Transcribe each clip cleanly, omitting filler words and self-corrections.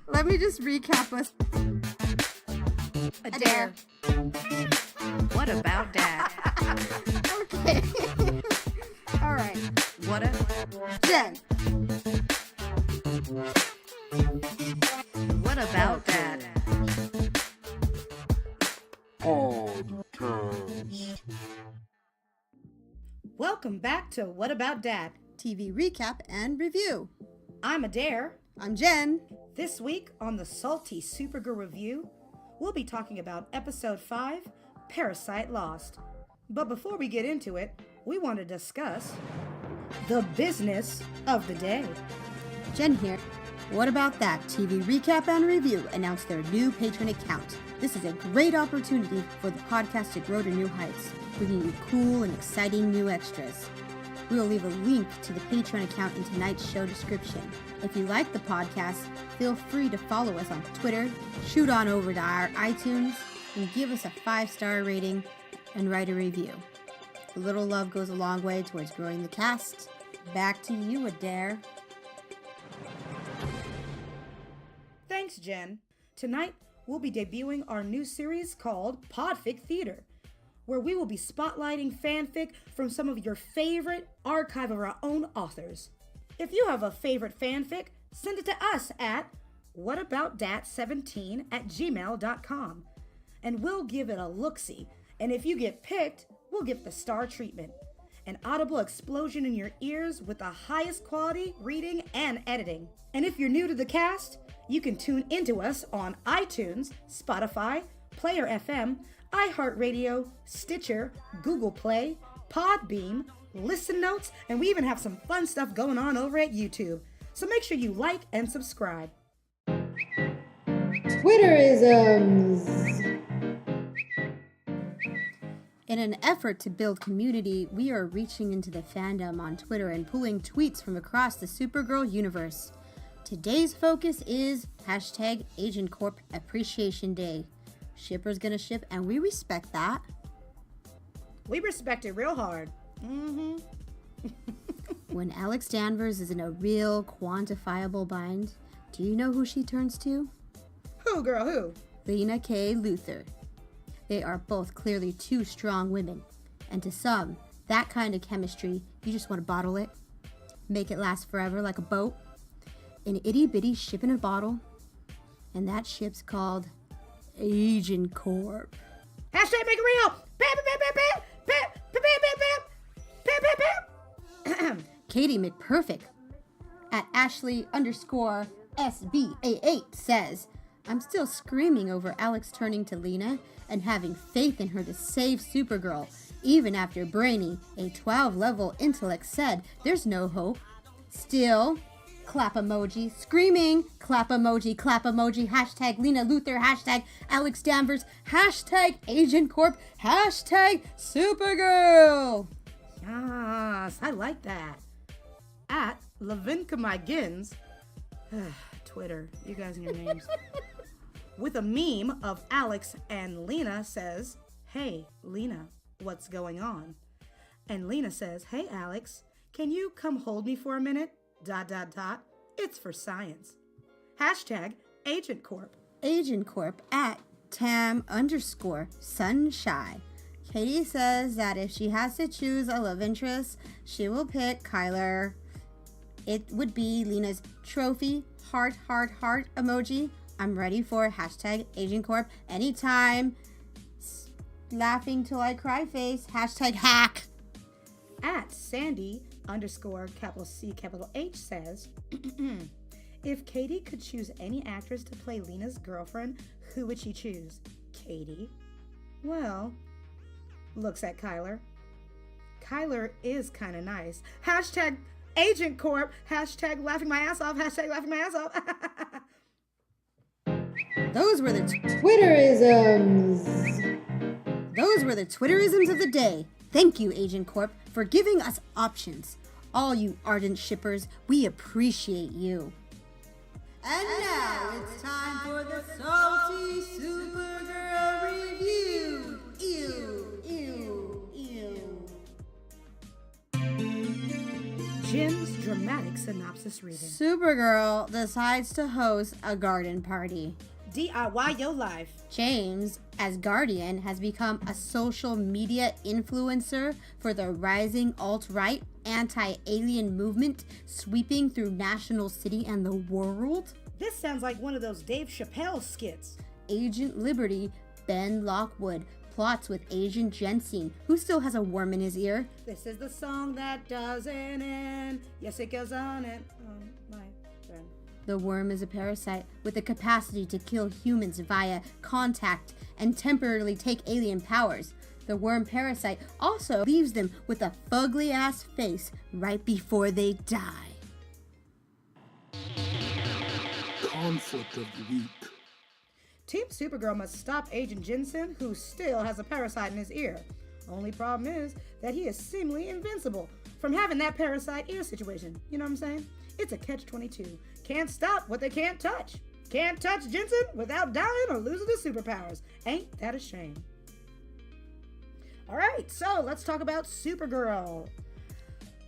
Let me just recap us. Adair. What about Dad? Okay. All right. What a... Jen. What about Dad? Podcast. Welcome back to What About Dad? TV recap and review. I'm Adair. I'm Jen. This week on the Salty Supergirl Review, we'll be talking about Episode 5, Parasite Lost. But before we get into it, we want to discuss the business of the day. Jen here. What About That TV recap and review announced their new patron account. This is a great opportunity for the podcast to grow to new heights, bringing you cool and exciting new extras. We will leave a link to the Patreon account in tonight's show description. If you like the podcast, feel free to follow us on Twitter, shoot on over to our iTunes, and give us a 5-star rating and write a review. A little love goes a long way towards growing the cast. Back to you, Adair. Thanks, Jen. Tonight, we'll be debuting our new series called Podfic Theater, where we will be spotlighting fanfic from some of your favorite archive of our own authors. If you have a favorite fanfic, send it to us at whataboutdat17@gmail.com, and we'll give it a look-see. And if you get picked, we'll give the star treatment. An audible explosion in your ears with the highest quality reading and editing. And if you're new to the cast, you can tune into us on iTunes, Spotify, Player FM, iHeartRadio, Stitcher, Google Play, Podbeam, Listen Notes, and we even have some fun stuff going on over at YouTube. So make sure you like and subscribe. Twitterisms. In an effort to build community, we are reaching into the fandom on Twitter and pulling tweets from across the Supergirl universe. Today's focus is #Agent Corp Appreciation Day. Shippers gonna ship, and we respect that. We respect it real hard. When Alex Danvers is in a real quantifiable bind, do you know who she turns to? Who, girl, who? Lena K. Luthor. They are both clearly two strong women, and to some, that kind of chemistry, you just want to bottle it, make it last forever like a boat, an itty-bitty ship in a bottle, and that ship's called Agent Corp. #make it real! Bam, bam, bam, bam, bam, bam, bam, bam, bam, bam, bam. Katie McPerfect at Ashley_SBA8 says, I'm still screaming over Alex turning to Lena and having faith in her to save Supergirl, even after Brainy, a 12-level intellect, said there's no hope. Still, clap emoji, screaming, clap emoji, #Lena Luthor, #Alex Danvers, #Agent Corp, #Supergirl. Yes, I like that. At Lavinka Mygins, Twitter, you guys and your names, with a meme of Alex and Lena says, "Hey, Lena, what's going on?" And Lena says, "Hey, Alex, can you come hold me for a minute? ... It's for science." #Agent Corp. Agent Corp at Tam_Sunshine. Katie says that if she has to choose a love interest, she will pick Kyler. It would be Lena's trophy, heart emoji. I'm ready for #Agent Corp anytime. Laughing till I cry face. #hack. At Sandy_C_H says, if Katie could choose any actress to play Lena's girlfriend, who would she choose? Katie? Well, looks at Kyler. Kyler is kind of nice. #Agent Corp, #laughing my ass off, #laughing my ass off. Those were the Twitterisms. Those were the Twitterisms of the day. Thank you, Agent Corp, for giving us options. All you ardent shippers, we appreciate you. And now it's time for the Salty Supergirl Review. Ew. Jim's dramatic synopsis reading. Supergirl decides to host a garden party. DIY your life. James, as Guardian, has become a social media influencer for the rising alt-right anti-alien movement sweeping through National City and the world. This sounds like one of those Dave Chappelle skits. Agent Liberty, Ben Lockwood, plots with Agent Jensen, who still has a worm in his ear. This is the song that doesn't end. Yes, it goes on and on, my friend. The worm is a parasite with the capacity to kill humans via contact and temporarily take alien powers. The worm parasite also leaves them with a fugly-ass face right before they die. Conflict of the week. Team Supergirl must stop Agent Jensen, who still has a parasite in his ear. Only problem is that he is seemingly invincible from having that parasite ear situation. You know what I'm saying? It's a catch-22. Can't stop what they can't touch. Can't touch Jensen without dying or losing his superpowers. Ain't that a shame? All right, so let's talk about Supergirl.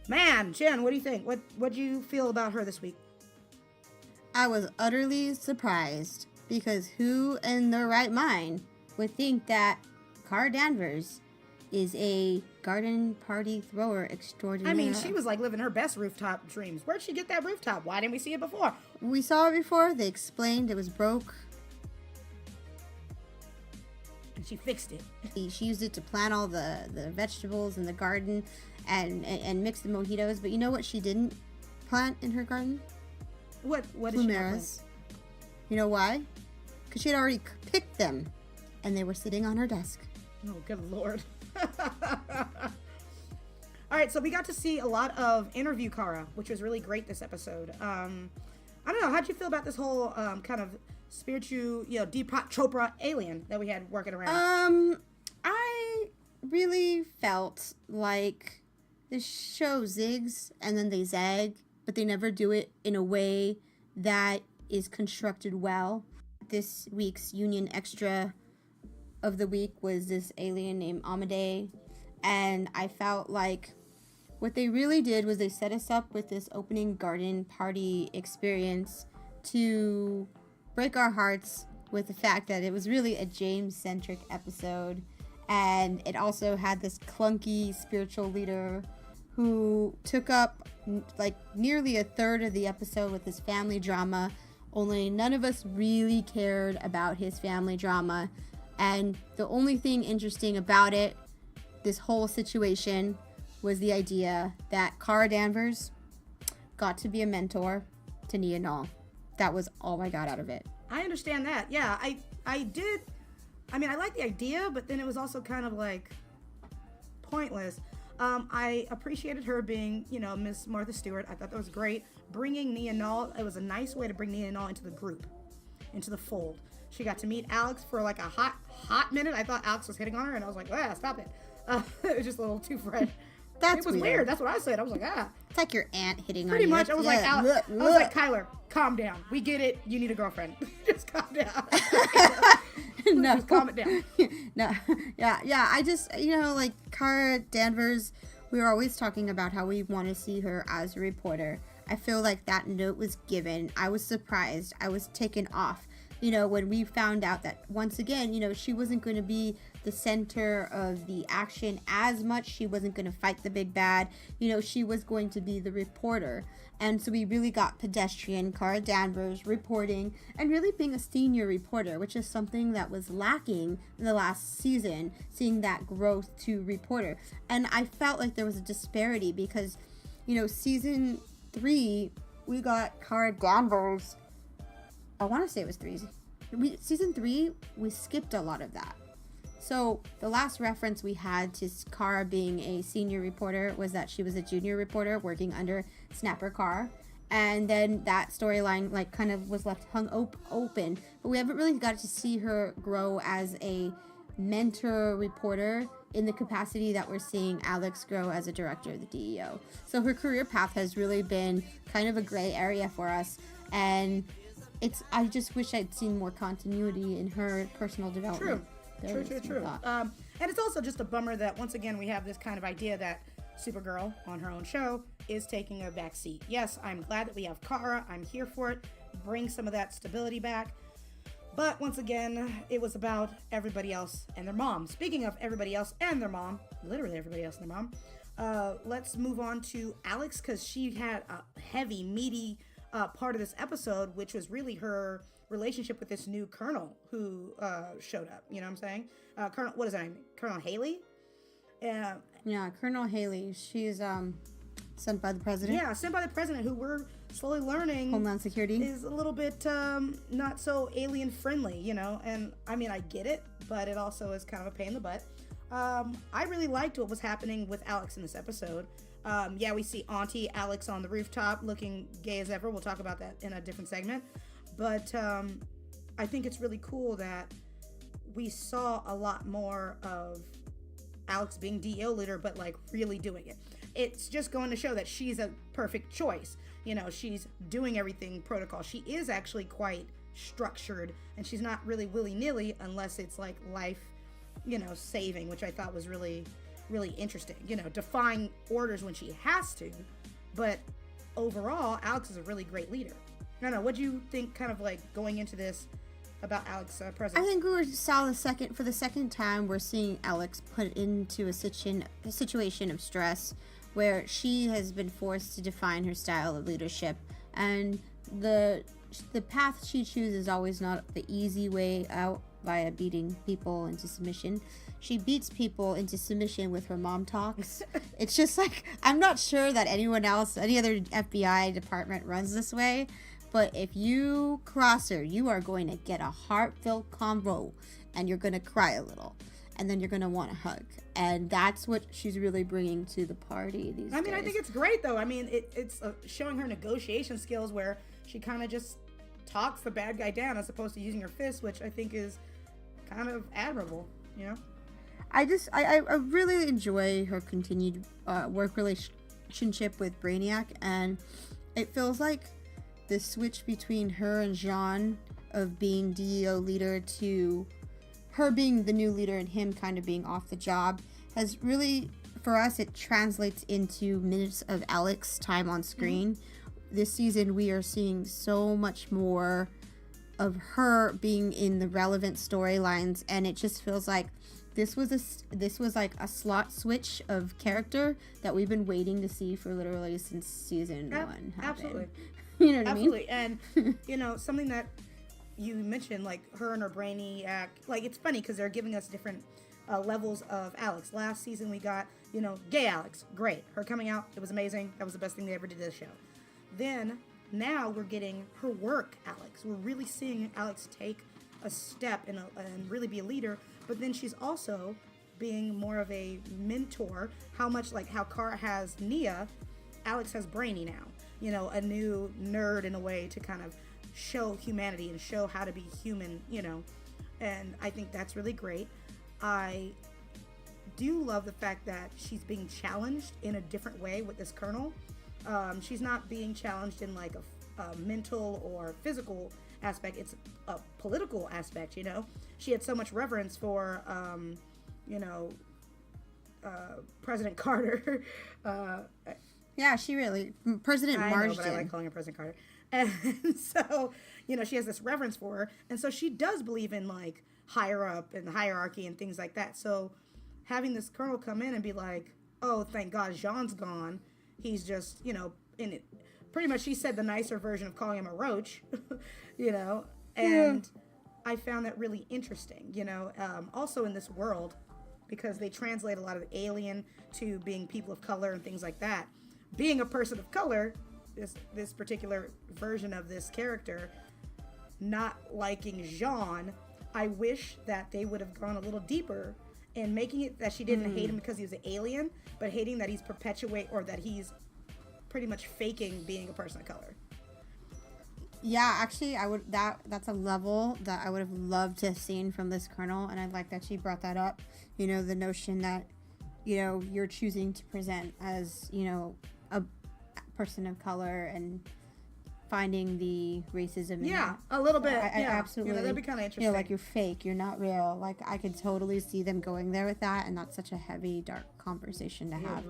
Man, Jen, what do you think? What do you feel about her this week? I was utterly surprised because who in their right mind would think that Kara Danvers is a garden party thrower extraordinaire? I mean, she was like living her best rooftop dreams. Where'd she get that rooftop? Why didn't we see it before? We saw it before. They explained it was broke. And she fixed it. She used it to plant all the vegetables in the garden and mix the mojitos. But you know what she didn't plant in her garden? What is she not Plumeras. You know why? Because she had already picked them, and they were sitting on her desk. Oh, good Lord. All right, so we got to see a lot of interview Kara, which was really great this episode. I don't know, how'd you feel about this whole kind of spiritual, Deepak Chopra alien that we had working around? I really felt like this show zigs and then they zag, but they never do it in a way that is constructed well. This week's Union Extra of the week was this alien named Amadei, and I felt like what they really did was they set us up with this opening garden party experience to break our hearts with the fact that it was really a James-centric episode, and it also had this clunky spiritual leader who took up like nearly a third of the episode with his family drama, only none of us really cared about his family drama. And the only thing interesting about it, this whole situation, was the idea that Kara Danvers got to be a mentor to Nia Nal. That was all I got out of it. I understand that. Yeah, I did. I mean, I like the idea, but then it was also kind of like pointless. I appreciated her being, Miss Martha Stewart. I thought that was great. Bringing Nia Nal, it was a nice way to bring Nia Nal into the group, into the fold. She got to meet Alex for like a hot minute. I thought Alex was hitting on her, and I was like, stop it. It was just a little too fresh. That's it was weird. That's what I said. I was like, It's like your aunt hitting on you. Pretty much. I was like, Alex, I was like, Kyler, calm down. We get it. You need a girlfriend. Just calm down. No. Just calm it down. No. Yeah. I just, like Kara Danvers, we were always talking about how we want to see her as a reporter. I feel like that note was given. I was surprised. I was taken off. When we found out that once again, she wasn't going to be the center of the action as much. She wasn't going to fight the big bad. She was going to be the reporter. And so we really got pedestrian Kara Danvers reporting and really being a senior reporter, which is something that was lacking in the last season, seeing that growth to reporter. And I felt like there was a disparity because, season 3, we got Kara Danvers. I want to say it was 3. Season 3, we skipped a lot of that. So the last reference we had to Kara being a senior reporter was that she was a junior reporter working under Snapper Carr. And then that storyline kind of was left hung open. But we haven't really got to see her grow as a mentor reporter in the capacity that we're seeing Alex grow as a director of the DEO. So her career path has really been kind of a gray area for us. And I just wish I'd seen more continuity in her personal development. True. And it's also just a bummer that once again we have this kind of idea that Supergirl on her own show is taking a back seat. Yes, I'm glad that we have Kara. I'm here for it. Bring some of that stability back. But once again, it was about everybody else and their mom. Speaking of everybody else and their mom, literally everybody else and their mom, let's move on to Alex, because she had a heavy, meaty part of this episode, which was really her relationship with this new colonel who showed up. You know what I'm saying? Colonel, what is her name? Colonel Haley? Yeah, Colonel Haley. She's sent by the president. Yeah, sent by the president, who we're slowly learning Homeland Security is a little bit not so alien friendly, you know. And I mean, I get it, but it also is kind of a pain in the butt. I really liked what was happening with Alex in this episode. Yeah, we see Auntie Alex on the rooftop looking gay as ever. We'll talk about that in a different segment. But I think it's really cool that we saw a lot more of Alex being DEO leader, but like really doing it. It's just going to show that she's a perfect choice. You know, she's doing everything protocol. She is actually quite structured, and she's not really willy-nilly unless it's like life, you know, saving, which I thought was really, really interesting. You know, defying orders when she has to, but overall, Alex is a really great leader. I don't know, what do you think, kind of like going into this, about Alex president? I think for the second time, we're seeing Alex put into a situation of stress where she has been forced to define her style of leadership, and the path she chooses is always not the easy way out via beating people into submission. She beats people into submission with her mom talks. It's just like, I'm not sure that anyone else, any other FBI department runs this way. But if you cross her, you are going to get a heart-filled convo, and you're going to cry a little, and then you're going to want a hug. And that's what she's really bringing to the party these days. I mean, I think it's great, though. I mean, it's showing her negotiation skills, where she kind of just talks the bad guy down as opposed to using her fists, which I think is kind of admirable, you know? I really enjoy her continued work relationship with Brainiac, and it feels like the switch between her and Jean of being DEO leader to her being the new leader and him kind of being off the job has really, for us, it translates into minutes of Alex time on screen. Mm-hmm. This season, we are seeing so much more of her being in the relevant storylines, and it just feels like this was like a slot switch of character that we've been waiting to see for literally since season 1 happened. Absolutely. You know what Absolutely. I mean? And, you know, something that you mentioned, like her and her Brainiac, like it's funny because they're giving us different levels of Alex. Last season we got, you know, gay Alex. Great. Her coming out, it was amazing. That was the best thing they ever did to the show. Then, now we're getting her work Alex. We're really seeing Alex take a step and really be a leader, but then she's also being more of a mentor. How Kara has Nia, Alex has Brainy now. You know, a new nerd in a way to kind of show humanity and show how to be human, you know, and I think that's really great. I do love the fact that she's being challenged in a different way with this colonel. She's not being challenged in like a mental or physical aspect. It's a political aspect, you know. She had so much reverence for, you know, President Carter. Yeah, she really, President Marsden. I know, but I like calling her President Carter. And so, you know, she has this reverence for her. And so she does believe in, like, higher up and hierarchy and things like that. So having this colonel come in and be like, oh, thank God Jean's gone. He's just, you know, in it. Pretty much she said the nicer version of calling him a roach, you know. And I found that really interesting, you know. Also in this world, because they translate a lot of alien to being people of color and things like that. Being a person of color, this particular version of this character, not liking Jean, I wish that they would have gone a little deeper in making it that she didn't hate him because he was an alien, but hating that he's that he's pretty much faking being a person of color. Yeah, actually, that's a level that I would have loved to have seen from this colonel, and I like that she brought that up. You know, the notion that, you know, you're choosing to present as, you know, a person of color and finding the racism in it. A little bit. I absolutely. You know, that'd be kind of interesting. You know, like, you're fake, you're not real. Like, I could totally see them going there with that, and that's such a heavy, dark conversation to have.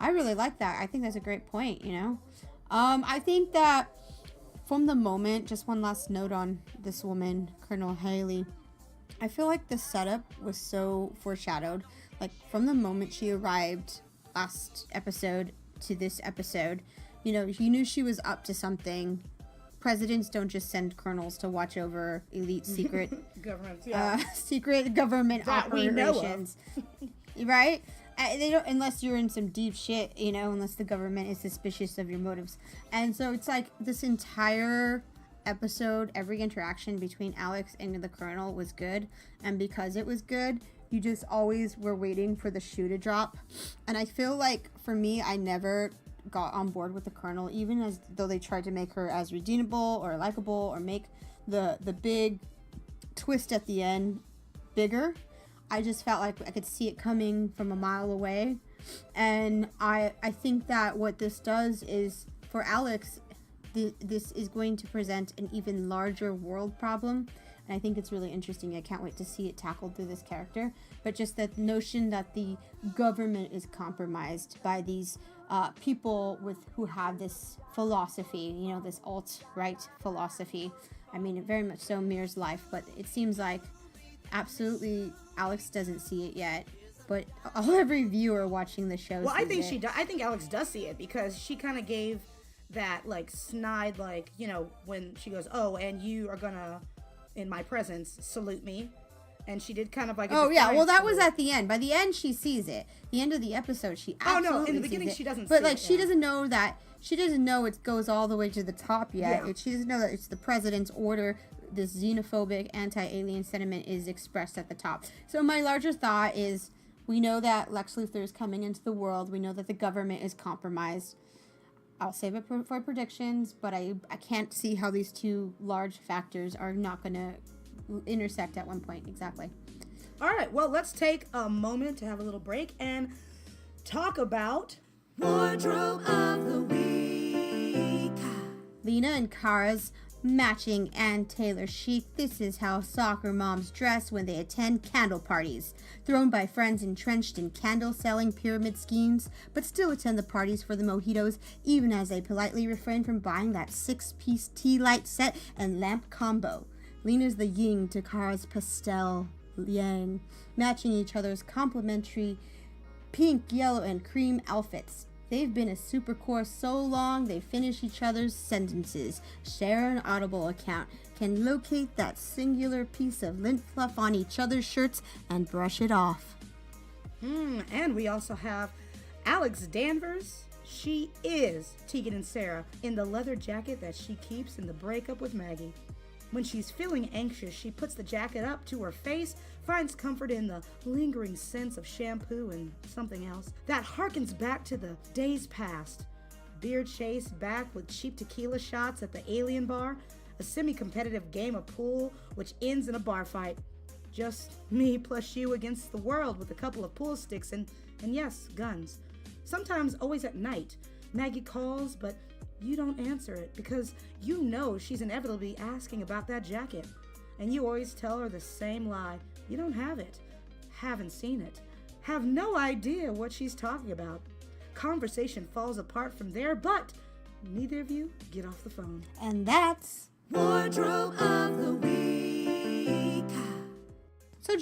I really like that. I think that's a great point, you know? I think that from the moment, just one last note on this woman, Colonel Haley, I feel like the setup was so foreshadowed. Like, from the moment she arrived last episode to this episode, you know, you knew she was up to something. Presidents don't just send colonels to watch over elite secret secret government that operations, right? They don't, unless you're in some deep shit, you know, unless the government is suspicious of your motives. And so it's like this entire episode, every interaction between Alex and the colonel was good, and because it was good, you just always were waiting for the shoe to drop. And I feel like for me, I never got on board with the colonel, even as though they tried to make her as redeemable or likable or make the big twist at the end bigger. I just felt like I could see it coming from a mile away. And I think that what this does is, for Alex, this is going to present an even larger world problem. And I think it's really interesting. I can't wait to see it tackled through this character. But just that notion that the government is compromised by these people who have this philosophy, you know, this alt-right philosophy. I mean, it very much so mirrors life, but it seems like absolutely Alex doesn't see it yet. But every viewer watching the show Well, I think it. she does. I think Alex does see it, because she kind of gave that, like, snide, like, you know, when she goes, oh, and you are gonna, in my presence, salute me. And she did kind of like well, that was at the end. By the end, she sees it. The end of the episode, she absolutely in the beginning, sees it. she doesn't but see like, it, she yeah. doesn't know that. She doesn't know it goes all the way to the top yet. Yeah. She doesn't know that it's the president's order. This xenophobic, anti-alien sentiment is expressed at the top. So my larger thought is, we know that Lex Luthor is coming into the world. We know that the government is compromised. I'll save it for predictions, but I can't see how these two large factors are not going to intersect at one point. Exactly. All right, well, let's take a moment to have a little break and talk about Wardrobe of the Week. Lena and Kara's matching Ann Taylor chic. This is how soccer moms dress when they attend candle parties, thrown by friends entrenched in candle-selling pyramid schemes, but still attend the parties for the mojitos, even as they politely refrain from buying that 6-piece tea light set and lamp combo. Lena's the yin to Kara's pastel yang, matching each other's complementary pink, yellow, and cream outfits. They've been a super core so long they finish each other's sentences, share an Audible account, can locate that singular piece of lint fluff on each other's shirts and brush it off. And we also have Alex Danvers. She is Tegan and Sarah in the leather jacket that she keeps in the breakup with Maggie. When she's feeling anxious, she puts the jacket up to her face, finds comfort in the lingering scents of shampoo and something else that harkens back to the days past. Beer chase back with cheap tequila shots at the Alien Bar, a semi-competitive game of pool which ends in a bar fight. Just me plus you against the world with a couple of pool sticks and yes, guns. Sometimes always at night, Maggie calls, but you don't answer it because you know she's inevitably asking about that jacket. And you always tell her the same lie. You don't have it. Haven't seen it. Have no idea what she's talking about. Conversation falls apart from there, but neither of you get off the phone. And that's Wardrobe of the Week. So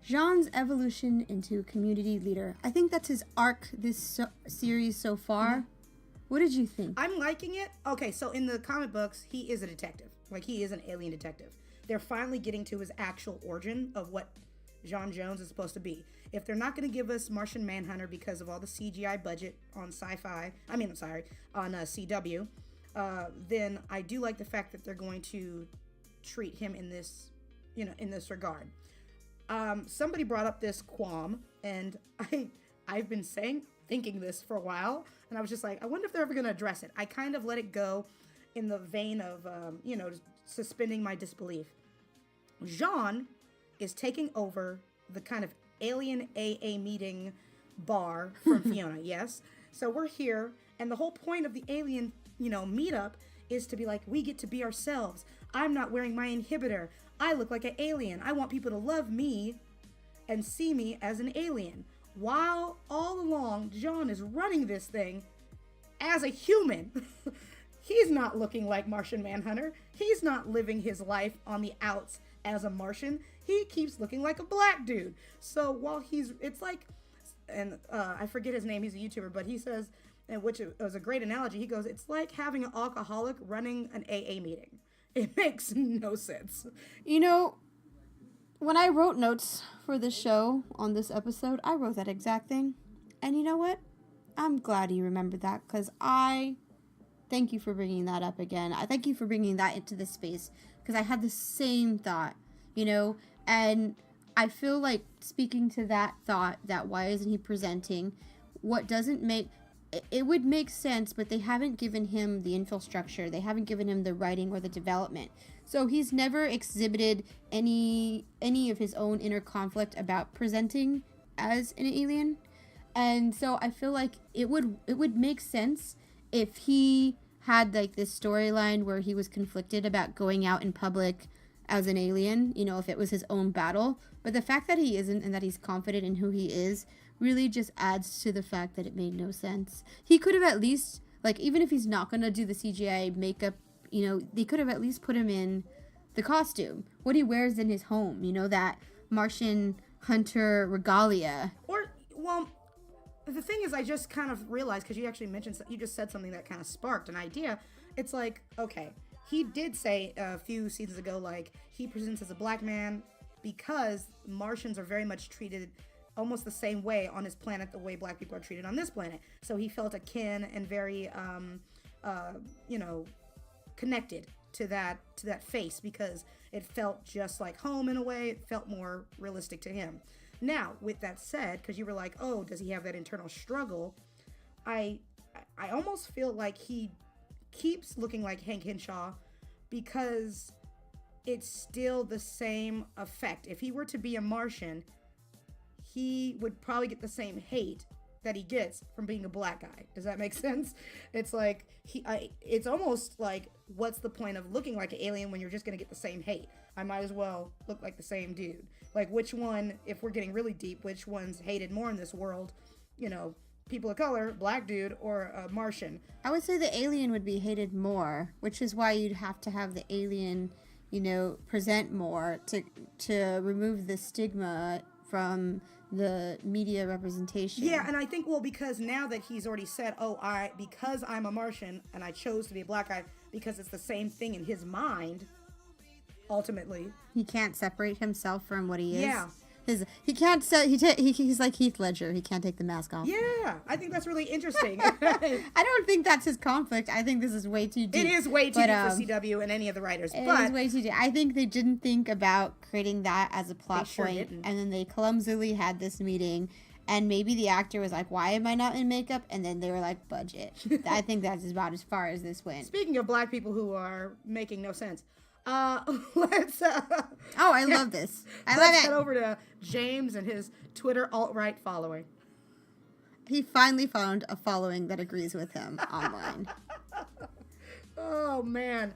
Jean's evolution into community leader. I think that's his arc this series so far. Mm-hmm. What did you think? I'm liking it. Okay, so in the comic books, he is a detective. Like, he is an alien detective. They're finally getting to his actual origin of what J'onn J'onzz is supposed to be. If they're not going to give us Martian Manhunter because of all the CGI budget on on CW, then I do like the fact that they're going to treat him in this, in this regard. Somebody brought up this qualm, and I've been thinking this for a while, and I was just like, I wonder if they're ever going to address it. I kind of let it go in the vein of, suspending my disbelief. J'onn is taking over the kind of alien AA meeting bar from Fiona, yes? So we're here, and the whole point of the alien, meetup is to be like, we get to be ourselves. I'm not wearing my inhibitor. I look like an alien. I want people to love me and see me as an alien. while all along John is running this thing as a human. He's not looking like Martian Manhunter. He's not living his life on the outs as a Martian. He keeps looking like a black dude. So while it's like, and I forget his name, he's a YouTuber, but he says, and which was a great analogy, he goes, it's like having an alcoholic running an AA meeting. It makes no sense. You know, when I wrote notes for this show on this episode, I wrote that exact thing. And you know what? I'm glad you remembered that, because I thank you for bringing that up again. I thank you for bringing that into this space, because I had the same thought, you know, and I feel like speaking to that thought, that why isn't he presenting, what doesn't make, it would make sense, but they haven't given him the infrastructure, they haven't given him the writing or the development. So he's never exhibited any of his own inner conflict about presenting as an alien. And so I feel like it would make sense if he had like this storyline where he was conflicted about going out in public as an alien, you know, if it was his own battle. But the fact that he isn't and that he's confident in who he is really just adds to the fact that it made no sense. He could have at least, like, even if he's not going to do the CGI makeup, you know, they could have at least put him in the costume, what he wears in his home, you know, that Martian hunter regalia. Or, well, the thing is, I just kind of realized, because you actually mentioned, you just said something that kind of sparked an idea. It's like, okay, he did say a few seasons ago, like, he presents as a black man because Martians are very much treated almost the same way on his planet the way black people are treated on this planet. So he felt akin and very, you know, connected to that face, because it felt just like home in a way. It felt more realistic to him. Now, with that said, because you were like, oh, does he have that internal struggle? I almost feel like he keeps looking like Hank Henshaw because it's still the same effect. If he were to be a Martian, he would probably get the same hate that he gets from being a black guy. Does that make sense? It's like, it's almost like, what's the point of looking like an alien when you're just going to get the same hate? I might as well look like the same dude. Like, which one, if we're getting really deep, which one's hated more in this world? You know, people of color, black dude, or a Martian? I would say the alien would be hated more, which is why you'd have to have the alien, you know, present more to remove the stigma from the media representation. Yeah, and I think, well, because now that he's already said, oh, because I'm a Martian and I chose to be a black guy, because it's the same thing in his mind, ultimately. He can't separate himself from what he is. Yeah. He can't say, he's like Heath Ledger. He can't take the mask off. Yeah, I think that's really interesting. I don't think that's his conflict. I think this is way too deep. It is way too deep for CW and any of the writers. It is way too deep. I think they didn't think about creating that as a plot point, didn't. And then they clumsily had this meeting, and maybe the actor was like, why am I not in makeup? And then they were like, budget. I think that's about as far as this went. Speaking of black people who are making no sense, let's I love this. Let's head over to James and his Twitter alt-right following. He finally found a following that agrees with him online. Oh man.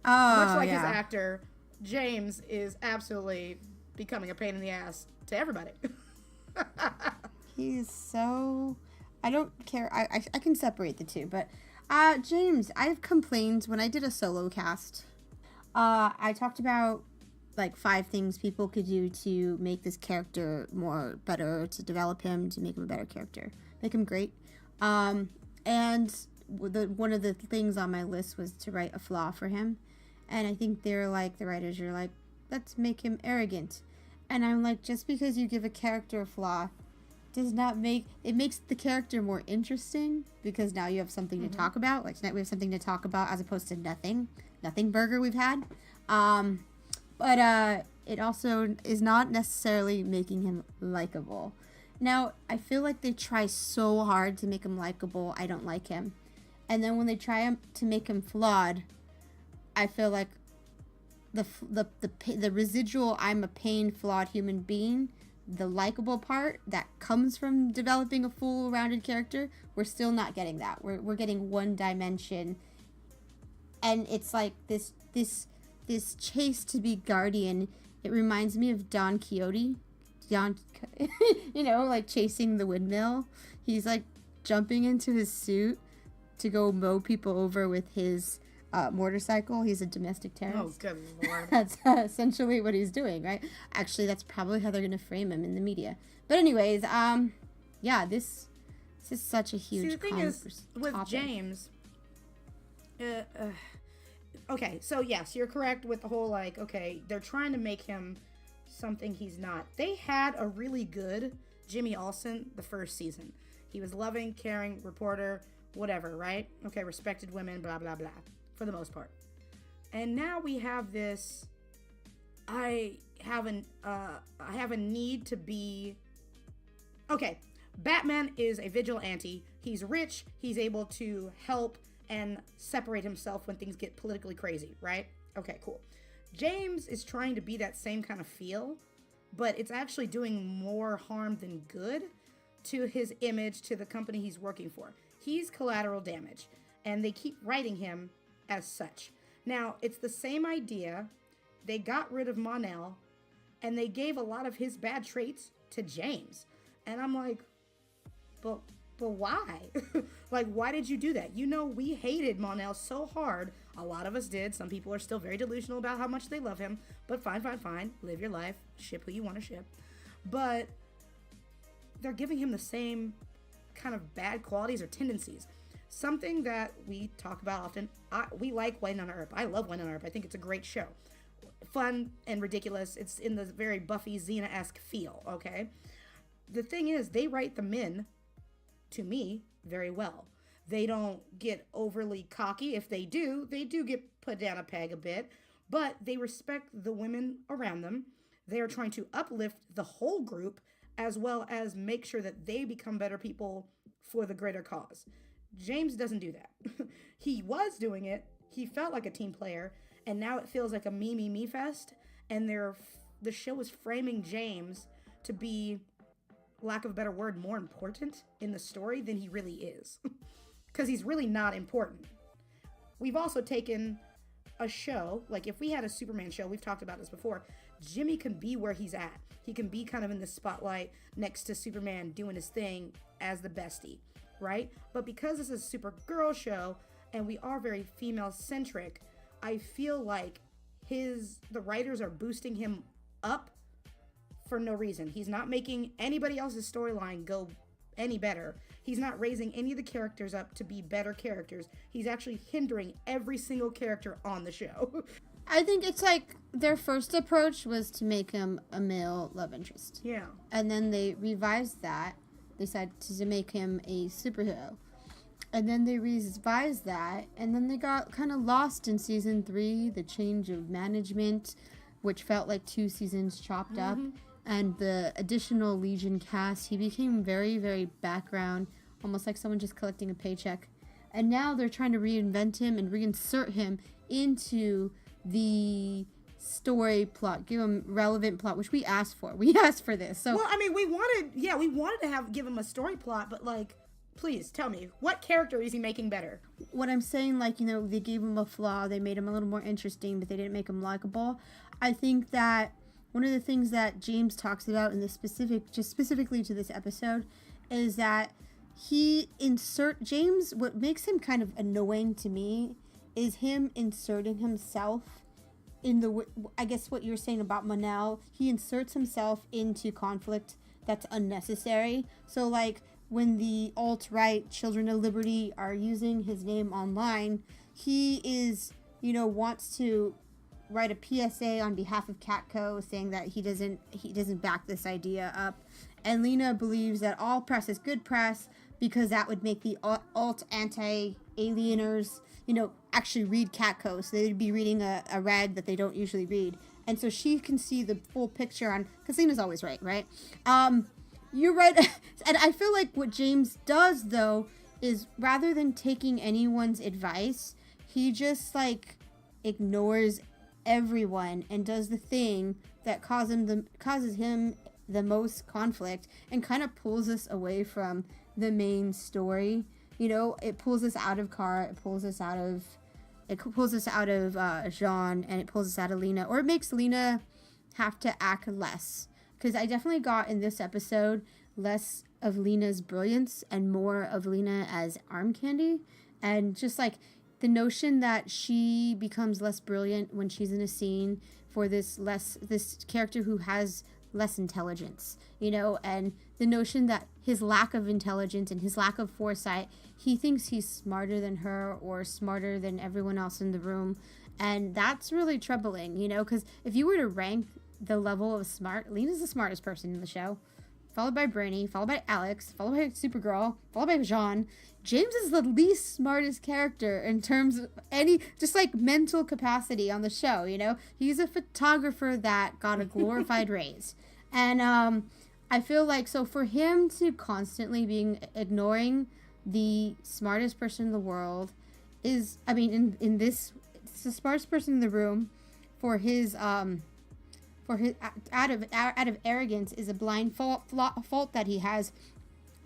Oh, much like his actor, James is absolutely becoming a pain in the ass to everybody. He's so, I don't care. I can separate the two, but James, I have complained when I did a solo cast. I talked about like 5 things people could do to make this character better, to develop him, to make him a better character, make him great. And one of the things on my list was to write a flaw for him. And I think the writers are like, let's make him arrogant. And I'm like, just because you give a character a flaw does not it makes the character more interesting, because now you have something to talk about. Like tonight we have something to talk about as opposed to nothing burger we've had. But it also is not necessarily making him likable. Now, I feel like they try so hard to make him likable, I don't like him. And then when they try to make him flawed, I feel like the residual I'm a pain, flawed human being, the likable part that comes from developing a full rounded character, we're still not getting that. We're getting one dimension. And it's like this chase to be guardian. It reminds me of Don Quixote. John, like chasing the windmill. He's like jumping into his suit to go mow people over with his motorcycle. He's a domestic terrorist. Oh, good Lord. That's essentially what he's doing, right? Actually, that's probably how they're going to frame him in the media. But anyways, yeah, this is such a huge See, the thing is, with topic. James, okay, so yes, you're correct with the whole, like, okay, they're trying to make him something he's not. They had a really good Jimmy Olsen the first season. He was loving, caring, reporter, whatever, right? Okay, respected women, blah, blah, blah, for the most part. And now we have this, I have a need to be, okay, Batman is a vigilante. He's rich. He's able to help and separate himself when things get politically crazy, right? Okay, cool. James is trying to be that same kind of feel, but it's actually doing more harm than good to his image, to the company he's working for. He's collateral damage, and they keep writing him as such. Now, it's the same idea. They got rid of Mon-El, and they gave a lot of his bad traits to James. And I'm like, but why? Like, why did you do that? You know, we hated Mon-El so hard. A lot of us did. Some people are still very delusional about how much they love him. But fine. Live your life. Ship who you want to ship. But they're giving him the same kind of bad qualities or tendencies. Something that we talk about often. We like Wayne on Earth. I love Wayne on Earth. I think it's a great show. Fun and ridiculous. It's in the very Buffy Xena-esque feel, okay? The thing is, they write the men, to me, very well. They don't get overly cocky. If they do get put down a peg a bit, but they respect the women around them. They are trying to uplift the whole group as well as make sure that they become better people for the greater cause. James doesn't do that. He was doing it. He felt like a team player, and now it feels like a me fest, and the show is framing James to be, lack of a better word, more important in the story than he really is. Because he's really not important. We've also taken a show, like if we had a Superman show, we've talked about this before, Jimmy can be where he's at. He can be kind of in the spotlight next to Superman doing his thing as the bestie, right? But because this is a Supergirl show and we are very female-centric, I feel like the writers are boosting him up for no reason. He's not making anybody else's storyline go any better. He's not raising any of the characters up to be better characters. He's actually hindering every single character on the show. I think it's like their first approach was to make him a male love interest. Yeah. And then they revised that. They decided to make him a superhero. And then they revised that. And then they got kind of lost in season 3, the change of management, which felt like 2 seasons chopped up. And the additional Legion cast, he became very, very background, almost like someone just collecting a paycheck. And now they're trying to reinvent him and reinsert him into the story plot, give him relevant plot, which we asked for. We asked for this. So well, I mean, we wanted to give him a story plot, but like, please tell me, what character is he making better? What I'm saying, like, they gave him a flaw, they made him a little more interesting, but they didn't make him likable. I think that one of the things that James talks about in the specifically to this episode, is that James, what makes him kind of annoying to me is him inserting himself in I guess what you're saying about Mon-El. He inserts himself into conflict that's unnecessary. So like when the alt-right Children of Liberty are using his name online, he is, wants to write a PSA on behalf of Catco saying that he doesn't back this idea up. And Lena believes that all press is good press because that would make the alt anti-alieners, actually read Catco. So they'd be reading a rag that they don't usually read. And so she can see the full picture on, because Lena's always right? You're right. And I feel like what James does, though, is rather than taking anyone's advice, he just, ignores everyone and does the thing that causes him the most conflict and kind of pulls us away from the main story. It pulls us out of Kara, it pulls us out of Jean, and it pulls us out of Lena, or it makes Lena have to act less. because I definitely got in this episode less of Lena's brilliance and more of Lena as arm candy. And just like the notion that she becomes less brilliant when she's in a scene for this character who has less intelligence, you know, and the notion that his lack of intelligence and his lack of foresight, he thinks he's smarter than her or smarter than everyone else in the room. And that's really troubling, you know, because if you were to rank the level of smart, Lena's the smartest person in the show, followed by Brainy, followed by Alex, followed by Supergirl, followed by Jean. James is the least smartest character in terms of any, just like mental capacity on the show, you know? He's a photographer that got a glorified raise. And I feel like, so for him to constantly being ignoring the smartest person in the world is, I mean, in this, it's the smartest person in the room for his out of arrogance is a blind fault that he has,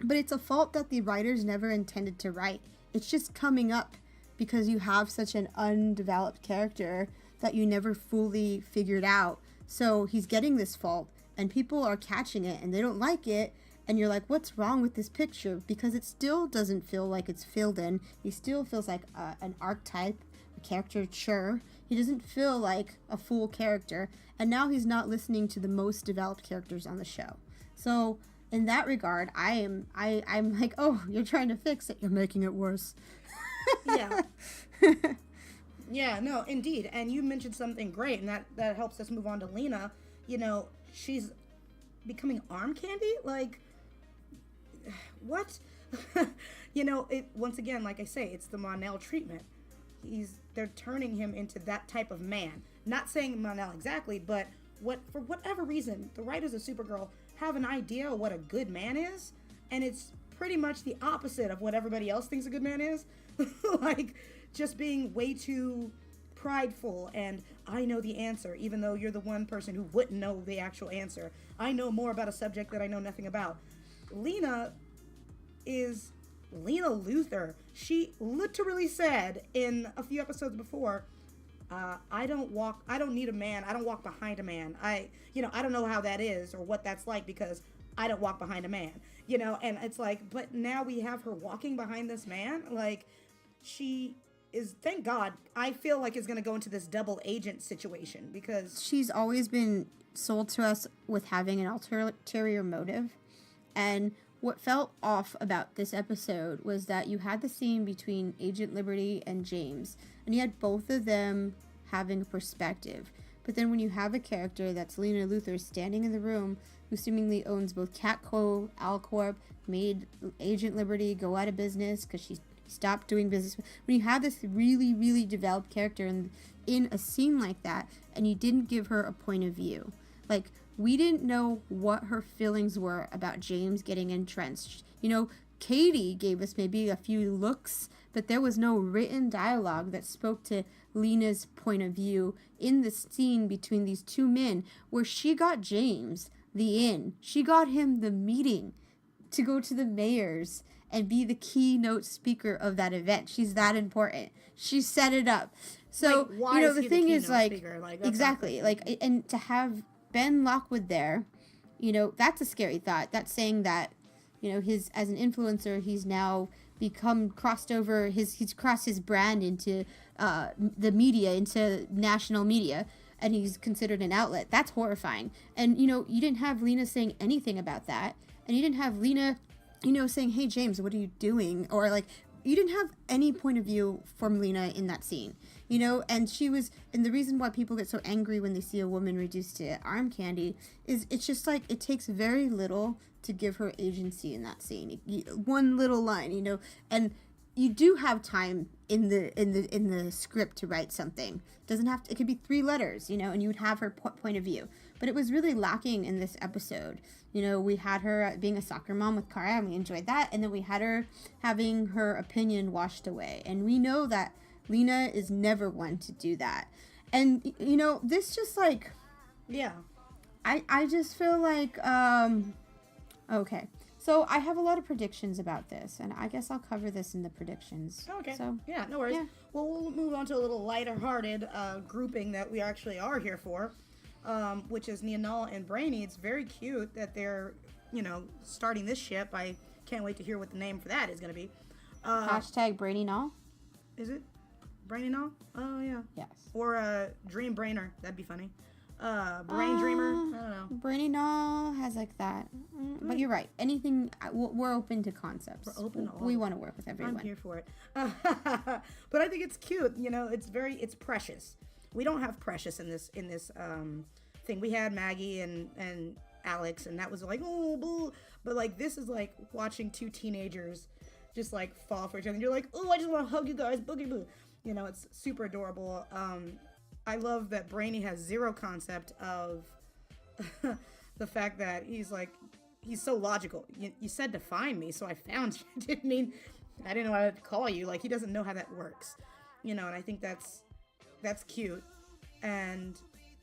but it's a fault that the writers never intended to write. It's just coming up because you have such an undeveloped character that you never fully figured out. So he's getting this fault and people are catching it and they don't like it, and you're like, what's wrong with this picture? Because it still doesn't feel like it's filled in. He still feels like an archetype, a caricature. He doesn't feel like a full character, and now he's not listening to the most developed characters on the show. So in that regard, I'm like, oh, you're trying to fix it. You're making it worse. Yeah. Yeah, no, indeed. And you mentioned something great, and that helps us move on to Lena. You know, she's becoming arm candy? Like, what? You know, it once again, like I say, it's the Mon-El treatment. They're turning him into that type of man. Not saying Mon-El exactly, but for whatever reason, the writers of Supergirl have an idea of what a good man is, and it's pretty much the opposite of what everybody else thinks a good man is. Like, just being way too prideful and I know the answer, even though you're the one person who wouldn't know the actual answer. I know more about a subject that I know nothing about. Lena is Lena Luthor. She literally said in a few episodes before, I don't need a man. I don't walk behind a man. I don't know how that is or what that's like because I don't walk behind a man, you know? And it's like, but now we have her walking behind this man. Like, she is, thank God, I feel like is going to go into this double agent situation because she's always been sold to us with having an ulterior motive. And what felt off about this episode was that you had the scene between Agent Liberty and James, and you had both of them having a perspective. But then when you have a character that's Lena Luthor standing in the room, who seemingly owns both Catco, Alcorp, made Agent Liberty go out of business because she stopped doing business. When you have this really, really developed character in a scene like that, and you didn't give her a point of view, like, we didn't know what her feelings were about James getting entrenched. You know, Katie gave us maybe a few looks, but there was no written dialogue that spoke to Lena's point of view in the scene between these two men, where she got James the in. She got him the meeting to go to the mayor's and be the keynote speaker of that event. She's that important. She set it up. So, like, why you know, is the he thing is, like, speaker? Like exactly, like, and to have Ben Lockwood there, you know, that's a scary thought. That's saying that, you know, as an influencer, he's now become crossed over, he's crossed his brand into the media, into national media, and he's considered an outlet. That's horrifying. And, you know, you didn't have Lena saying anything about that, and you didn't have Lena, you know, saying, hey, James, what are you doing? Or, like, you didn't have any point of view from Lena in that scene, you know? And and the reason why people get so angry when they see a woman reduced to arm candy is it's just like, it takes very little to give her agency in that scene. One little line, you know, and you do have time in the script to write something. It could be 3 letters, you know, and you would have her point of view. But it was really lacking in this episode. You know, we had her being a soccer mom with Kara, and we enjoyed that. And then we had her having her opinion washed away. And we know that Lena is never one to do that. And, you know, this just like... Yeah. I just feel like... Okay. So I have a lot of predictions about this. And I guess I'll cover this in the predictions. Okay. So, yeah, no worries. Yeah. Well, we'll move on to a little lighter-hearted grouping that we actually are here for. which is Nia Null and Brainy. It's very cute that they're, starting this ship. I can't wait to hear what the name for that is going to be. Hashtag Brainy Null. Is it Brainy Null? Oh, yeah. Yes. Or Dream Brainer. That'd be funny. Brain Dreamer. I don't know. Brainy Null has like that. But you're right. Anything, we're open to concepts. We're open to all. We want to work with everyone. I'm here for it. But I think it's cute. It's precious. We don't have precious in this thing. We had Maggie and Alex, and that was like, oh, boo. But like, this is like watching two teenagers just like fall for each other. And you're like, oh, I just want to hug you guys, boogie boo. It's super adorable. I love that Brainy has zero concept of the fact that he's so logical. You said to find me, so I found you. Didn't mean I didn't know how to call you. Like, he doesn't know how that works. And I think that's cute. And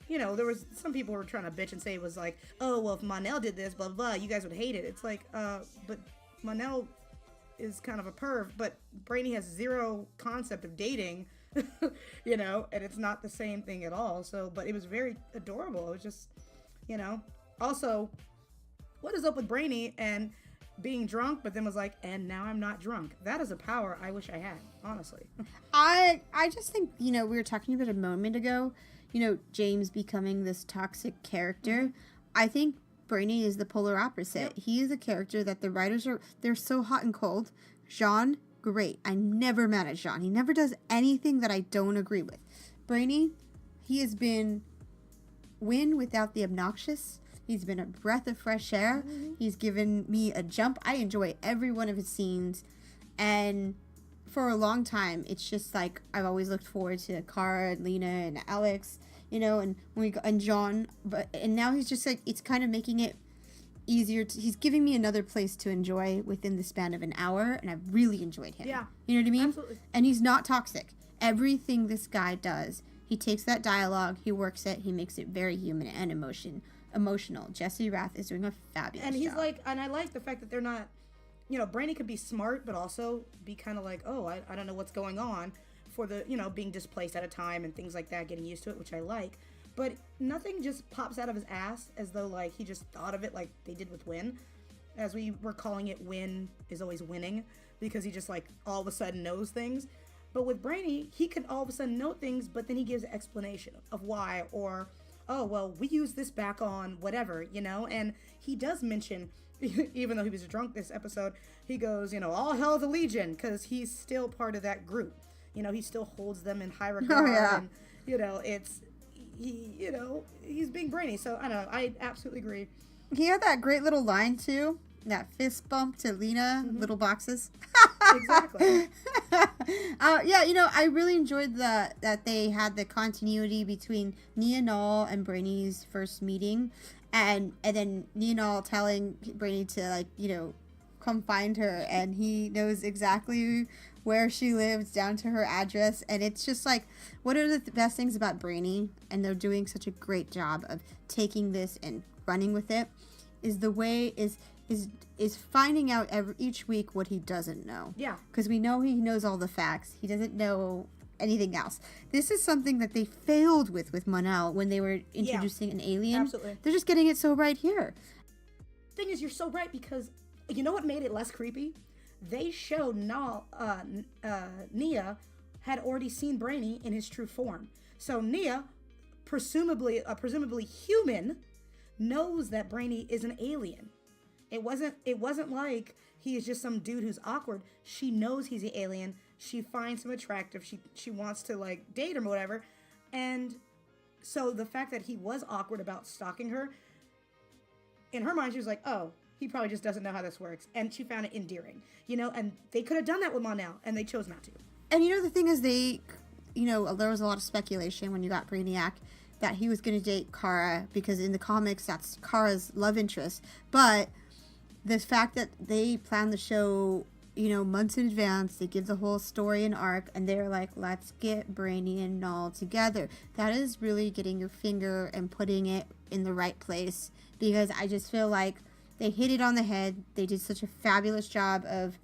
there was some people who were trying to bitch and say it was like, oh, well, if Mon-El did this, blah, blah, blah, you guys would hate it. It's like, but Mon-El is kind of a perv, but Brainy has zero concept of dating, and it's not the same thing at all. So, but it was very adorable. It was just, also, what is up with Brainy and being drunk, but then was like, and now I'm not drunk. That is a power I wish I had, honestly. I just think, we were talking about a moment ago, James becoming this toxic character. Mm-hmm. I think Brainy is the polar opposite. Yep. He is a character that the writers they're so hot and cold. Jean, great. I'm never mad at Jean. He never does anything that I don't agree with. Brainy, he has been Win without the obnoxious. He's been a breath of fresh air. Mm-hmm. He's given me a jump. I enjoy every one of his scenes. And for a long time, it's just like I've always looked forward to Kara and Lena and Alex, and when we go, and John, and now he's just like, it's kind of making it easier he's giving me another place to enjoy within the span of an hour, and I've really enjoyed him. Yeah. You know what I mean? Absolutely. And he's not toxic. Everything this guy does, he takes that dialogue, he works it, he makes it very human and emotional. Jesse Rath is doing a fabulous job. And he's like, and I like the fact that they're not, Brainy could be smart, but also be kind of like, oh, I don't know what's going on for the, being displaced at a time and things like that, getting used to it, which I like. But nothing just pops out of his ass as though, like, he just thought of it like they did with Win. As we were calling it, Win is always winning because he just, like, all of a sudden knows things. But with Brainy, he can all of a sudden know things, but then he gives an explanation of why, or, oh, well, we use this back on whatever, And he does mention, even though he was drunk this episode, he goes, all hell the Legion, because he's still part of that group. He still holds them in high regard. Oh, yeah. And, he's being Brainy. So, I don't know. I absolutely agree. He had that great little line, too. That fist bump to Lena, little boxes. Exactly. I really enjoyed that they had the continuity between Nia Null and Brainy's first meeting. And then Nia Null telling Brainy to, like, come find her. And he knows exactly where she lives down to her address. And it's just like, what are the best things about Brainy? And they're doing such a great job of taking this and running with it. Is the way is finding out each week what he doesn't know. Yeah. Because we know he knows all the facts. He doesn't know anything else. This is something that they failed with Mon-El when they were introducing an alien. Absolutely. They're just getting it so right here. Thing is, you're so right, because you know what made it less creepy? They showed Nia had already seen Brainy in his true form. So Nia, presumably human, knows that Brainy is an alien. It wasn't like he is just some dude who's awkward. She knows he's an alien. She finds him attractive. She wants to, like, date him or whatever. And so the fact that he was awkward about stalking her, in her mind, she was like, oh, he probably just doesn't know how this works. And she found it endearing, and they could have done that with Mon-El, and they chose not to. And the thing is, there was a lot of speculation when you got Brainiac that he was going to date Kara, because in the comics, that's Kara's love interest. But the fact that they planned the show, months in advance, they give the whole story an arc, and they're like, let's get Brainy and Null together. That is really getting your finger and putting it in the right place, because I just feel like they hit it on the head. They did such a fabulous job of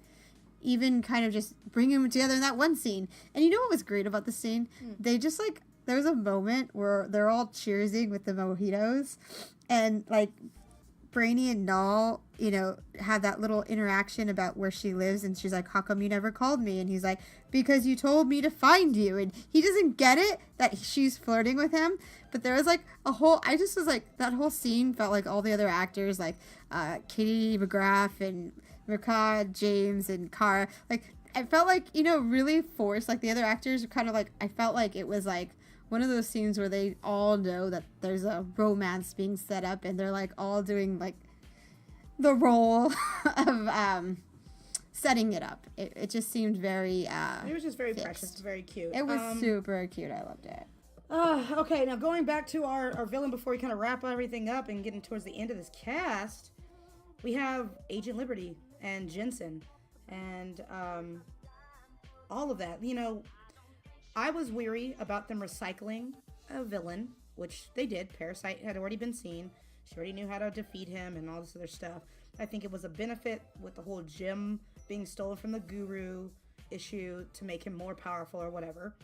even kind of just bringing them together in that one scene. And you know what was great about the scene? They just, like, there's a moment where they're all cheersing with the mojitos, and like Brainy and Null, you know, have that little interaction about where she lives, and she's like, how come you never called me? And he's like, because you told me to find you. And he doesn't get it that she's flirting with him. But there was like I just was like, that whole scene felt like all the other actors, like Katie McGrath and Mercad, James and Cara, like, I felt like, you know, really forced. Like the other actors were kind of like, I felt like it was like one of those scenes where they all know that there's a romance being set up, and they're like all doing like the role of setting it up. It just seemed very it was just very fixed. precious, very cute. It was super cute. I loved it. Okay, now going back to our villain before we kind of wrap everything up and getting towards the end of this cast, we have Agent Liberty and Jensen and all of that. You know, I was weary about them recycling a villain, which they did. Parasite had already been seen. She already knew how to defeat him and all this other stuff. I think it was a benefit with the whole gem being stolen from the guru issue to make him more powerful or whatever.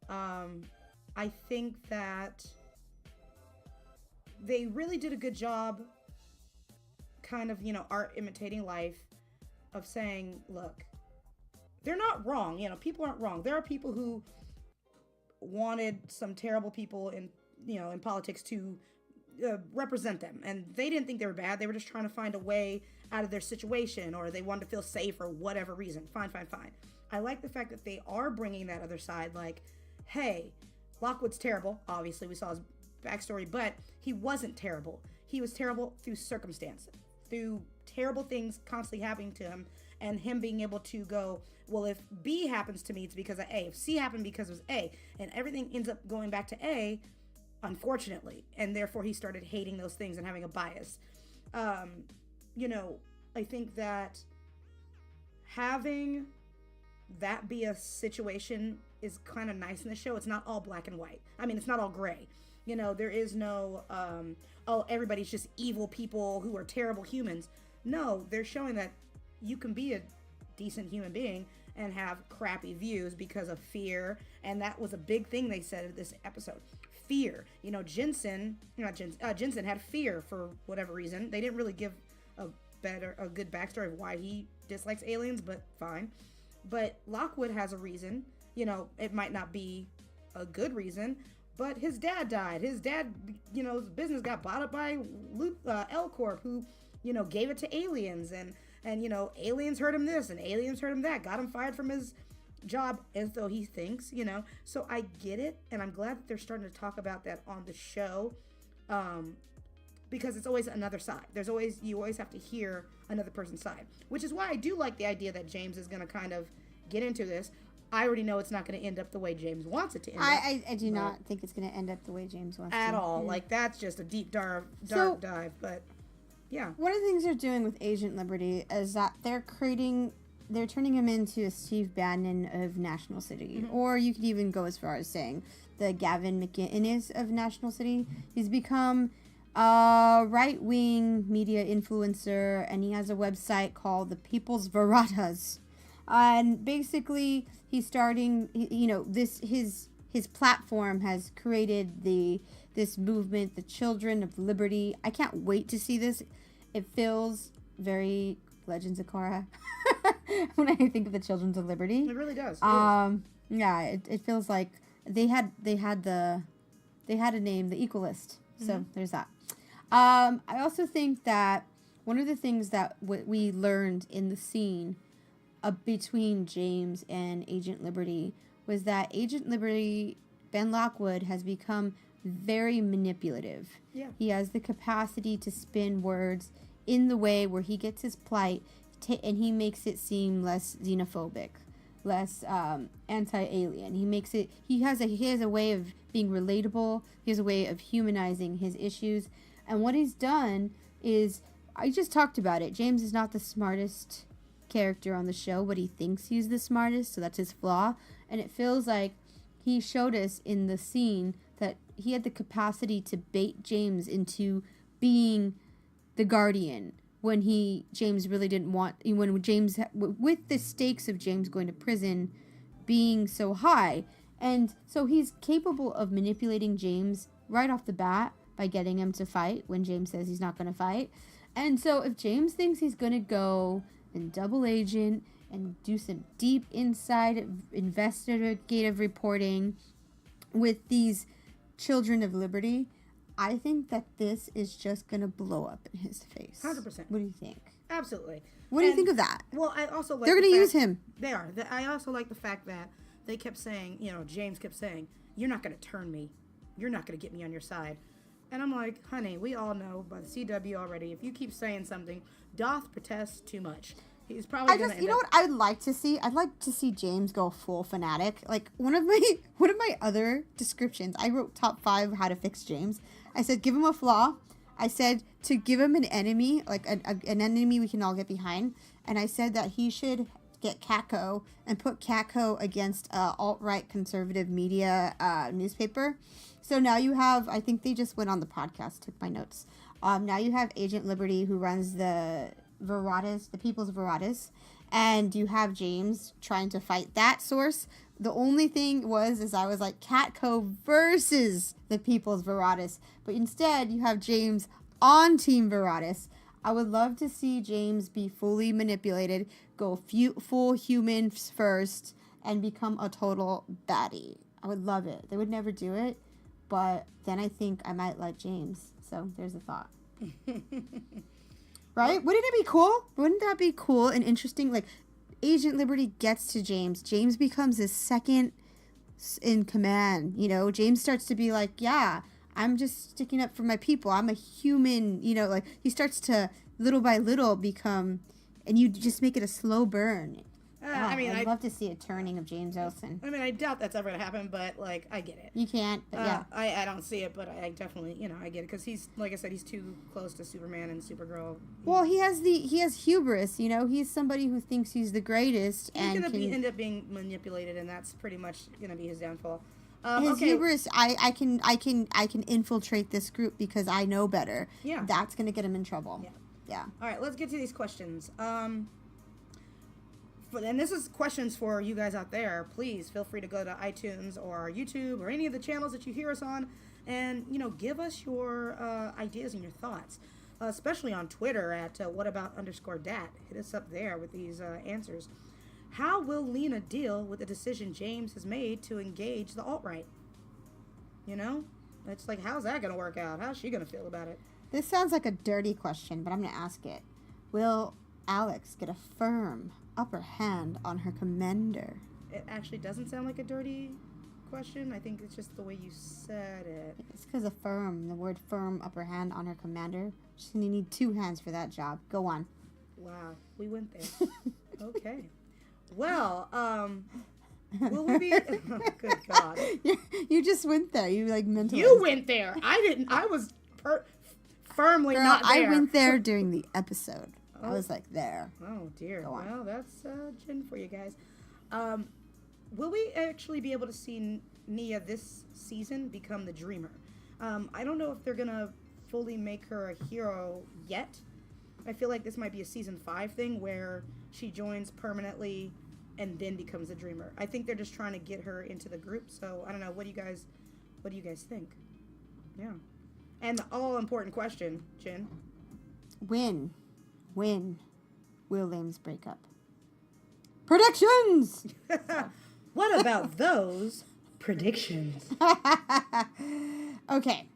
I think that they really did a good job kind of, you know, art imitating life of saying, look, they're not wrong. You know, people aren't wrong. There are people who wanted some terrible people in, you know, in politics to represent them, and they didn't think they were bad. They were just trying to find a way out of their situation, or they wanted to feel safe for whatever reason. Fine. I like the fact that they are bringing that other side, like, hey, Lockwood's terrible. Obviously, we saw his backstory, but he wasn't terrible. He was terrible through circumstance, through terrible things constantly happening to him, and him being able to go, well, if B happens to me, it's because of A. If C happened because it was A, and everything ends up going back to A, unfortunately, and therefore he started hating those things and having a bias. You know, I think that having that be a situation is kind of nice in the show. It's not all black and white. I mean, it's not all gray. You know, there is no, oh, everybody's just evil people who are terrible humans. No, they're showing that you can be a decent human being and have crappy views because of fear. And that was a big thing they said in this episode. Fear. You know, Jensen had fear for whatever reason. They didn't really give a good backstory of why he dislikes aliens, but fine. But Lockwood has a reason. You know, it might not be a good reason, but his dad died. His dad, you know, his business got bought up by L Corp, who, you know, gave it to aliens, and you know, aliens heard him this and aliens heard him that, got him fired from his job, as though he thinks, you know. So I get it, and I'm glad that they're starting to talk about that on the show, because it's always another side. You always have to hear another person's side, which is why I do like the idea that James is going to kind of get into this. I already know it's not going to end up the way James wants it to end up. I do not think it's going to end up the way James wants at to. all. Yeah. Like, that's just a deep, dark dive, but yeah. One of the things they're doing with Agent Liberty is that they're turning him into a Steve Bannon of National City. Mm-hmm. Or you could even go as far as saying the Gavin McInnes of National City. He's become a right-wing media influencer, and he has a website called The People's Varatas. And basically, he's starting, you know, his platform has created this movement, the Children of Liberty. I can't wait to see this. It feels very Legends of Korra when I think of the Children of Liberty. It really does. Yeah, it feels like they had a name, the Equalist. So mm-hmm. There's that. I also think that one of the things that we learned in the scene between James and Agent Liberty was that Agent Liberty, Ben Lockwood, has become very manipulative. Yeah. He has the capacity to spin words in the way where he gets his plight and he makes it seem less xenophobic, less anti-alien. He has a way of being relatable. He has a way of humanizing his issues. And what he's done is, I just talked about it. James is not the smartest character on the show, but he thinks he's the smartest, so that's his flaw. And it feels like he showed us in the scene that he had the capacity to bait James into being the Guardian when James really didn't want, when James, with the stakes of James going to prison being so high. And so he's capable of manipulating James right off the bat by getting him to fight when James says he's not going to fight. And so if James thinks he's going to go and double agent and do some deep inside investigative reporting with these Children of Liberty, I think that this is just going to blow up in his face. 100%. What do you think? Absolutely. What do you think of that? Well, I also like they're going to use him. They are. I also like the fact that they kept saying, James kept saying, "You're not going to turn me. You're not going to get me on your side." And I'm like, honey, we all know by the CW already, if you keep saying something, doth protest too much. He's probably going to you know what I'd like to see? I'd like to see James go full fanatic. Like one of my other descriptions, I wrote top 5 how to fix James. I said give him a flaw. I said to give him an enemy, like an enemy we can all get behind. And I said that he should get Catco and put Catco against alt-right conservative media newspaper. So now you have, I think they just went on the podcast, took my notes. Now you have Agent Liberty who runs the Veratas, the People's Veratas, and you have James trying to fight that source. The only thing is I was like Catco versus the People's Veratas, but instead you have James on Team Veratas. I would love to see James be fully manipulated, go full humans first, and become a total baddie. I would love it. They would never do it, but then I think I might like James. So there's a thought. Right? Wouldn't it be cool? Wouldn't that be cool and interesting? Like, Agent Liberty gets to James. James becomes his second in command. James starts to be like, yeah, I'm just sticking up for my people. I'm a human. Like, he starts to, little by little, become, and you just make it a slow burn. I'd love to see a turning of James Olsen. I doubt that's ever going to happen, but, like, I get it. You can't, but yeah. I don't see it, but I definitely, I get it, because he's, like I said, he's too close to Superman and Supergirl. Well, he has hubris, He's somebody who thinks he's the greatest. He's going to end up being manipulated, and that's pretty much going to be his downfall. His hubris, I can infiltrate this group because I know better. Yeah. That's going to get him in trouble. Yeah. All right, let's get to these questions. And this is questions for you guys out there. Please feel free to go to iTunes or YouTube or any of the channels that you hear us on and, give us your ideas and your thoughts, especially on Twitter at whatabout_dat. Hit us up there with these answers. How will Lena deal with the decision James has made to engage the alt-right? It's like, how's that going to work out? How's she going to feel about it? This sounds like a dirty question, but I'm going to ask it. Will Alex get a firm upper hand on her commander? It actually doesn't sound like a dirty question. I think it's just the way you said it. It's because the word firm upper hand on her commander. She's going to need 2 hands for that job. Go on. Wow, we went there. Okay. Well, will we be... Oh, good God. You just went there. You mentally... You went there. I didn't. I was firmly not there. I went there during the episode. I was there. Oh, dear. Well, that's gin for you guys. Will we actually be able to see Nia this season become the Dreamer? I don't know if they're going to fully make her a hero yet. I feel like this might be a season 5 thing where she joins permanently and then becomes a Dreamer. I think they're just trying to get her into the group. So I don't know. What do you guys think? Yeah. And the all important question, Jen. When will Lames break up? Predictions! What about those predictions? Okay.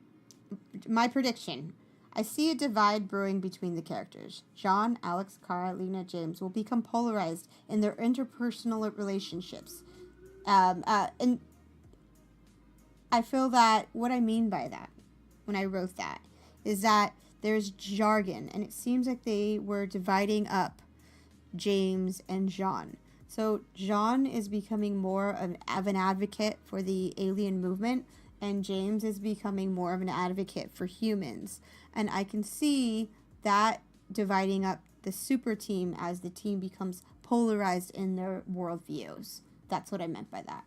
My prediction. I see a divide brewing between the characters. John, Alex, Kara, Lena, James will become polarized in their interpersonal relationships. And I feel that what I mean by that, when I wrote that, is that there's jargon, and it seems like they were dividing up James and Jean. So Jean is becoming more of an advocate for the alien movement, and James is becoming more of an advocate for humans. And I can see that dividing up the super team as the team becomes polarized in their worldviews. That's what I meant by that.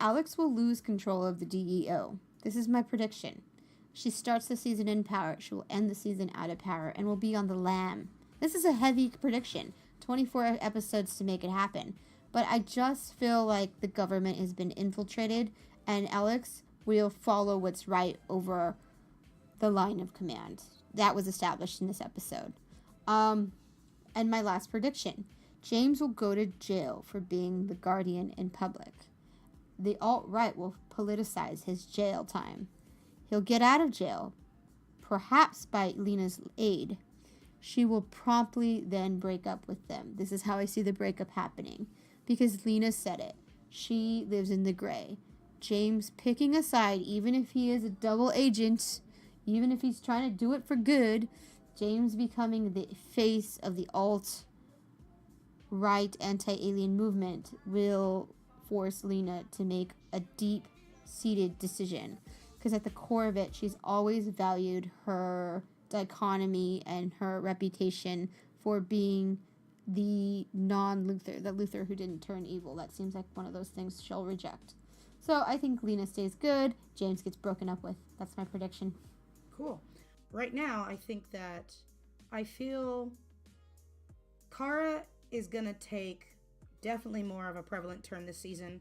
Alex will lose control of the DEO. This is my prediction. She starts the season in power. She will end the season out of power and will be on the lam. This is a heavy prediction. 24 episodes to make it happen. But I just feel like the government has been infiltrated, and Alex will follow what's right over the line of command. That was established in this episode. And my last prediction. James will go to jail for being the Guardian in public. The alt-right will politicize his jail time. He'll get out of jail, perhaps by Lena's aid. She will promptly then break up with them. This is how I see the breakup happening. Because Lena said it. She lives in the gray. James picking a side, even if he is a double agent, even if he's trying to do it for good, James becoming the face of the alt-right anti-alien movement will force Lena to make a deep-seated decision. Because at the core of it, she's always valued her dichotomy and her reputation for being the non-Luthor, the Luthor who didn't turn evil. That seems like one of those things she'll reject. So I think Lena stays good, James gets broken up with. That's my prediction. Cool. Right now, I feel Kara is going to take definitely more of a prevalent turn this season,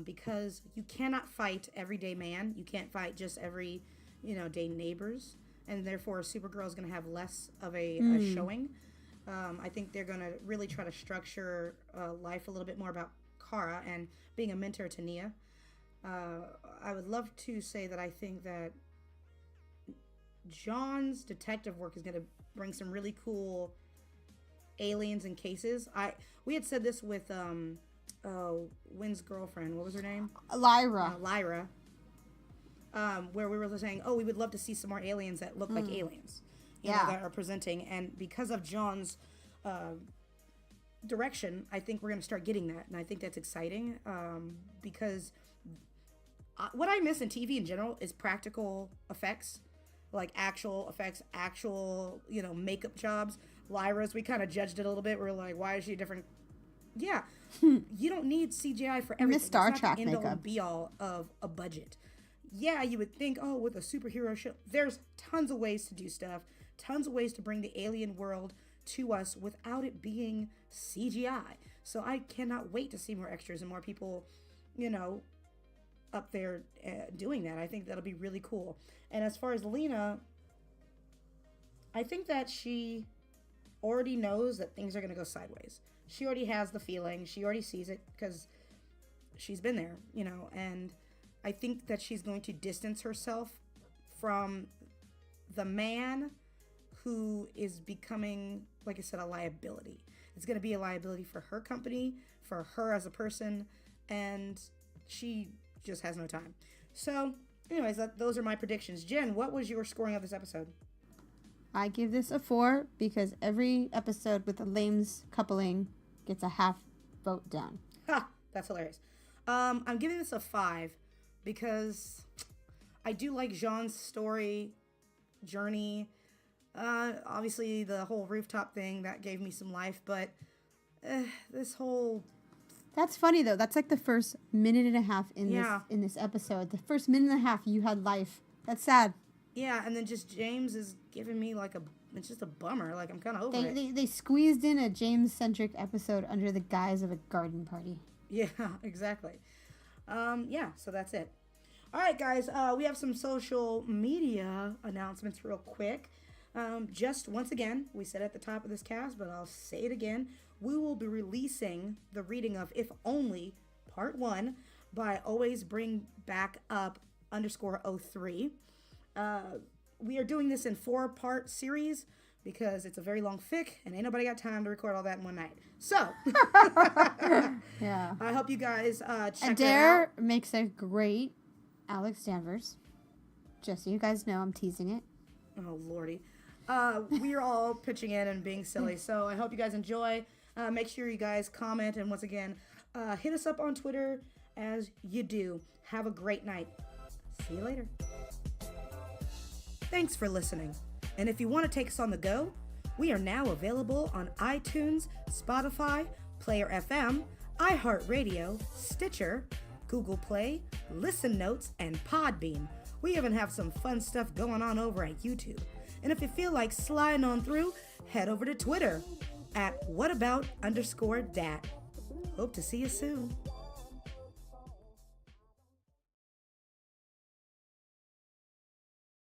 because you cannot fight everyday man. You can't fight just every, day neighbors. And therefore, Supergirl is going to have less of a showing. I think they're going to really try to structure life a little bit more about Kara and being a mentor to Nia. I would love to say that I think that John's detective work is going to bring some really cool aliens and cases. We had said this with Wynn's girlfriend. What was her name? Lyra. Lyra. Where we were saying, we would love to see some more aliens that look like aliens. You know, that are presenting. And because of John's direction, I think we're going to start getting that. And I think that's exciting, because what I miss in TV in general is practical effects. Like actual effects, makeup jobs. Lyra's, we kind of judged it a little bit. We're like, why is she different? Yeah. You don't need CGI for everything. Star Trek it's not the makeup. end-all and be-all of a budget. Yeah, you would think, with a superhero show, there's tons of ways to do stuff, tons of ways to bring the alien world to us without it being CGI. So I cannot wait to see more extras and more people, up there doing that. I think that'll be really cool. And as far as Lena, I think that she already knows that things are going to go sideways. She already has the feeling. She already sees it because she's been there, and I think that she's going to distance herself from the man who is becoming, like I said, a liability. It's going to be a liability for her company, for her as a person, and she just has no time. So, anyways, those are my predictions. Jen, what was your scoring of this episode? I give this a 4 because every episode with a lames coupling gets a half vote down. Ha! That's hilarious. I'm giving this a 5 because I do like Jean's story, journey. Obviously, the whole rooftop thing, that gave me some life, but this whole... That's funny, though. That's like the first minute and a half in this episode. The first minute and a half, you had life. That's sad. Yeah, and then just James is giving me it's just a bummer. Like, I'm kind of over it. They squeezed in a James-centric episode under the guise of a garden party. Yeah, exactly. So that's it. All right, guys, we have some social media announcements real quick. Just once again, we said at the top of this cast, but I'll say it again. We will be releasing the reading of If Only Part 1 by Always Bring Back Up _03. We are doing this in 4-part series because it's a very long fic and ain't nobody got time to record all that in one night. So, yeah. I hope you guys check Adair makes a great Alex Danvers. Just so you guys know, I'm teasing it. Oh, Lordy. We are all pitching in and being silly, so I hope you guys enjoy. Make sure you guys comment, and once again, hit us up on Twitter as you do. Have a great night. See you later. Thanks for listening. And if you want to take us on the go, we are now available on iTunes, Spotify, Player FM, iHeartRadio, Stitcher, Google Play, Listen Notes, and Podbean. We even have some fun stuff going on over at YouTube. And if you feel like sliding on through, head over to Twitter at whatabout_dat. Hope to see you soon.